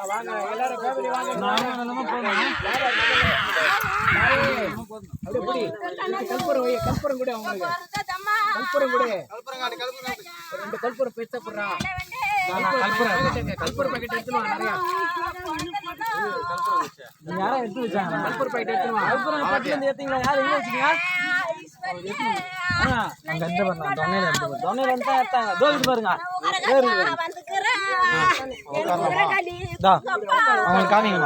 வாங்க எல்லாரும் பேபரி வாங்க. அப்படியே கல்புரம் வை, கல்புரம் கூட அவங்களுக்கு கல்புரம் கூட ரெண்டு கல்புரம் பெருசா போடுறா. கல்புரம் பாக்கெட் எடுத்துருவா நிறையா. யாரும் எடுத்து வச்சாங்க கல்புரம் பாக்கெட் எடுத்துருவா. கல்புரம் பாக்கெட் ஏத்தீங்களா? யார் எங்க வச்சீங்க? அங்க எந்த பண்ணலாம் தொன்னையில இருந்தா எடுத்தாங்க. தோவிட்டு பாருங்க அவங்க காமிங்க.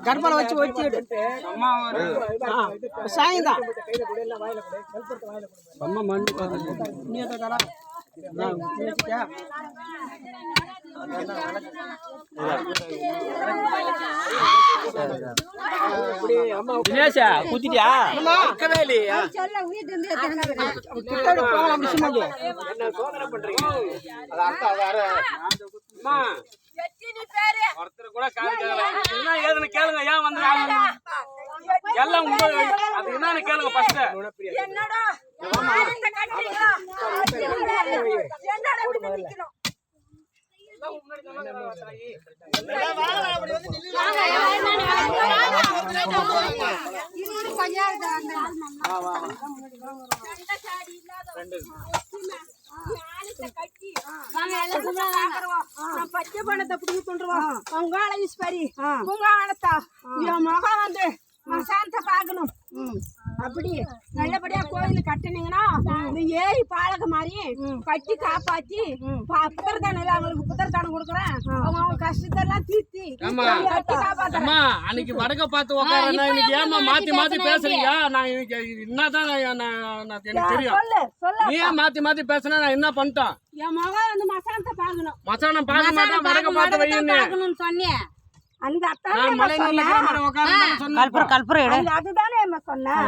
கர்ப்பனை வச்சு வச்சு சாயந்தான் அம்மா மண்ணு குத்திட்டியா? ஒருத்தர் கூட ஏதுன்னு கேளுங்க. ஏன் வந்து எல்லாம் அது என்னன்னு கேளுங்க. ஃபர்ஸ்ட் பச்சை பணத்தை பிடிச்சி கொண்டுருவோம். பொங்கால ஈஸ்வரி பொங்காலத்தா என் முகம் வந்து மசாந்த பாக்கணும். அப்படி நல்லபடியா கோயில் கட்டினீங்கன்னா இந்த ஏரி பாலக மாதிரி கட்டி காப்பாத்தி புத்தர்தானம் அவங்களுக்கு புத்தர்தானம் கொடுக்குறேன். அவங்க கஷ்டத்தெல்லாம் தீர்த்தி காப்பாத்துறேன். அன்னைக்கு வடக்க பார்த்து உட்காரா இன்னைக்கு ஏமா மாத்தி மாத்தி பேசுறீங்க? நான் என்னதான் எனக்கு தெரியும். நீ மாத்தி மாத்தி பேசுனா நான் என்ன பண்ணிட்டேன்? என் முகம் வந்து மசாந்த பாக்கணும். மசானம் பார்க்க மாட்டேன். வடக்க பார்த்து வைக்கணும்னு சொன்னேன். அந்த அதுதானே சொன்னேன்.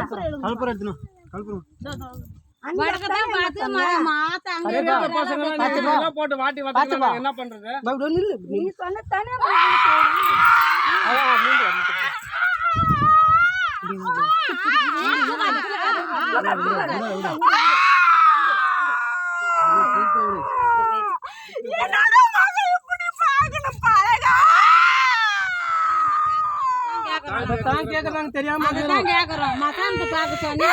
போட்டு வாட்டி என்ன பண்றது? நீ சொன்னதானே தெரியாம மசாந்து பாக்க சொன்னி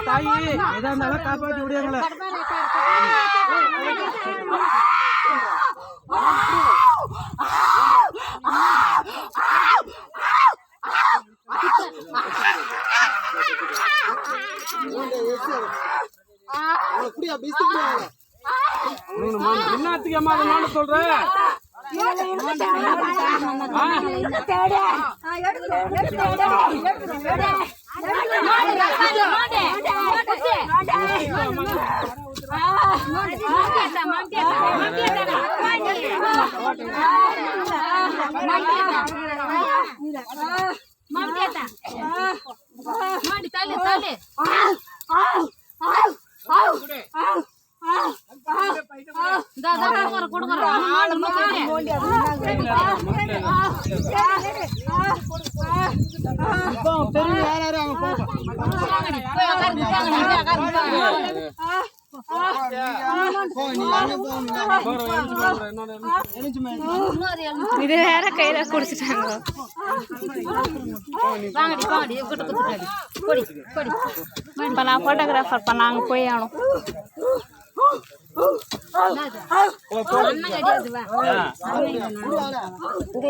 தாயி எதா இருந்தாலும் காப்பாற்றி விடுங்கள. என்னத்துக்கு அம்மா அதை சொல்றேன்? இது வேற கையில குடிச்சிட்டாங்க. இப்ப நான் போட்டோகிராஃபர் பண்ணாங்க போய் ஆகணும்.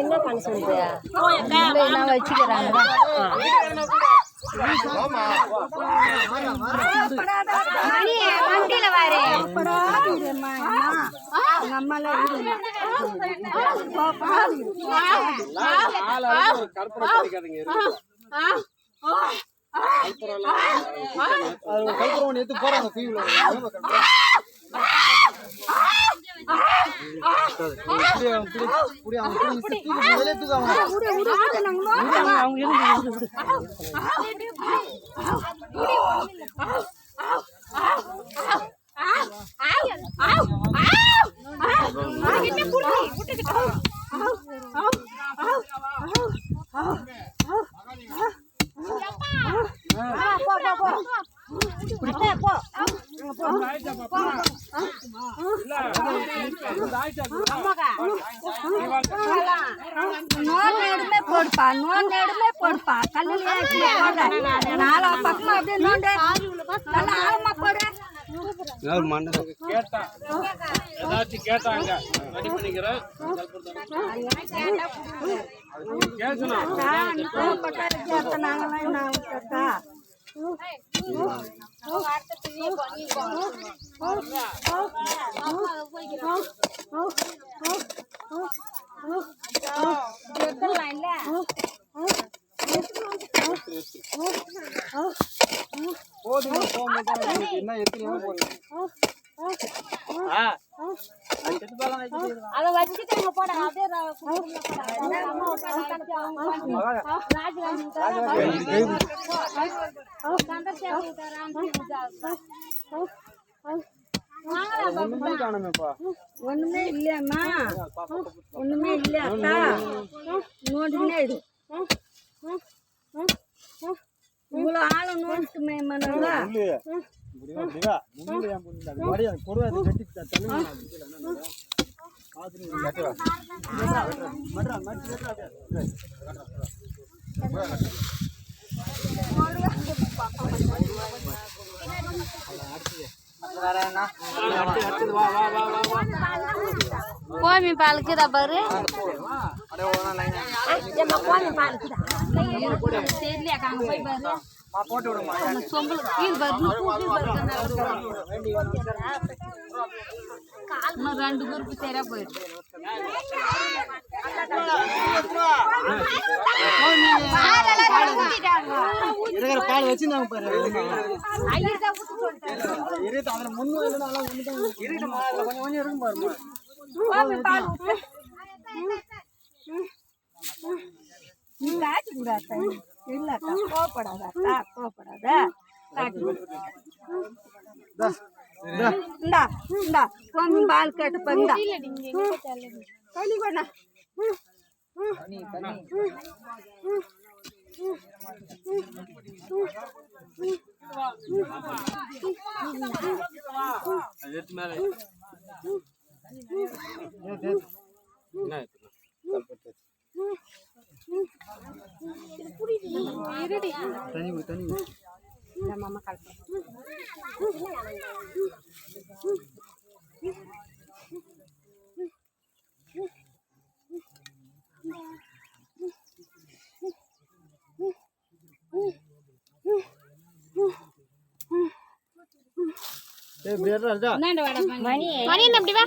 என்ன பண்ண சொல்றியா? வச்சுக்கிறாங்க வண்டியில வாரு போடுப்பா நோண்டே போடுப்பா கல்லுல நாலா பக்கமா அப்படியே நோண்டே நல்லா ஆழமா போடு ஏதாச்சும் கேட்டாங்க ரெடி பண்ணிக்கிறேன் அதை வச்சுட்டாங்க போட அப்படியே ஒண்ணுமே இல்லையம்மா ஒண்ணுமே இல்லையாக்கா நோண்டுனே இடு இவ்வளோ ஆளும் நோண்டுமே மனோங்க கோமி பாலுக்குதா பாரு கோமி பாலுக்குதா தெரியலையா அங்க போய் பாரு சொம்பு கீழ் பாரு இன்னும் 2 குரூப் சரியா போயிடுச்சு பால் வச்சிருந்தாங்க இல்லக்கா கோபப்படாதா கோபப்படாத இந்தா இந்தா கோமி பால் கேட்டு பந்தா களி கொண்டா மாமா கால் மணி அப்படி வா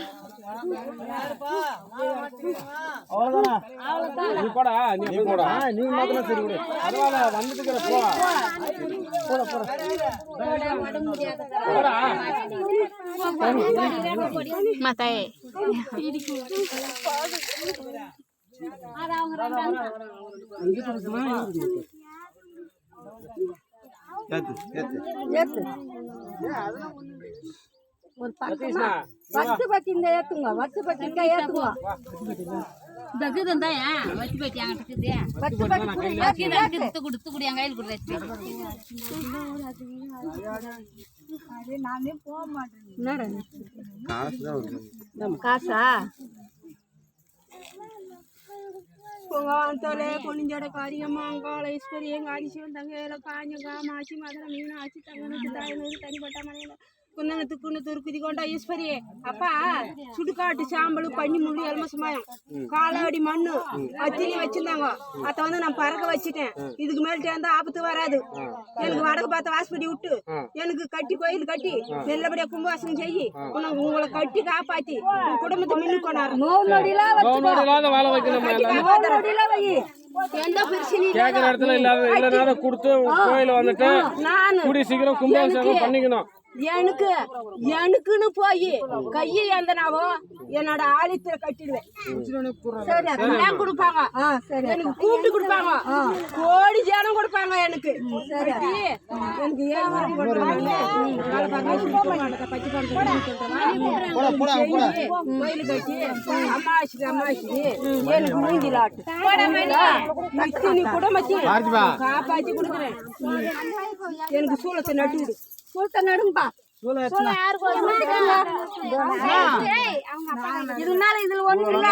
மத்தாயே ஒரு பத்து பத்தி இந்த ஏத்துங்க பத்து பத்தி இந்த ஏத்துங்க தகுதா வச்சு பத்தி அங்கிட்டு பத்து கொடுத்து குடி என் கையில் கொடுத்து நானே போக மாட்டேன் காசா பொங்காந்தோலே பொன்னிஞ்சோட காரியம்மா அங்காள ஈஸ்வரி எங்க ஆதிசிவன் தங்கையில காஞ்ச காமாட்சி மதுரை மீனாட்சி தங்கனுக்கு தாயனூர் தனிப்பட்ட மனையில துக்குன்னு துருக்குதி கொண்டா ஈஸ்வரி அப்பா சுடுகாட்டு சாம்பல் பண்ணி முள்ளி எலுமசமாயம் காலாடி மண்ணு அத்தினி வச்சிருந்தாங்க அத வந்து நான் பறக்க வச்சுட்டேன். இதுக்கு மேல்ட்டு இருந்தா ஆபத்து வராது. எனக்கு வடக்கு பார்த்த வாசப்படி விட்டு எனக்கு கட்டி கோயில் கட்டி நல்லபடியா கும்பவாசனம் செய்யி உங்களை கட்டி காப்பாத்தி உன் குடும்பத்தை மின்னு கொண்டாரு. வாழ வைக்கணும். எந்த பிரச்சனையும் கேக்குற இடத்துல இல்ல கொடுத்து கோயில வந்துட்டு கூடி சீக்கிரம் கும்பாபிஷேகம் பண்ணிக்கணும். எனக்குன்னு போய் கையை எந்தனாவோ என்னோட ஆலயத்துல கட்டிடுவேன். கொடுப்பாங்க எனக்கு கூப்பிட்டு கொடுப்பாங்க. கோடி ஜனம் கொடுப்பாங்க எனக்கு. எனக்கு கோயில் கட்டி அம்மாசி எனக்கு மூங்கிலாட்டு குடும்பத்தையும் காப்பாத்தி கொடுக்குறேன். எனக்கு சூளத்தை நட்டு சூளத்தை நடுங்கப்பா. இதனால இதுல ஒண்ணு இல்ல.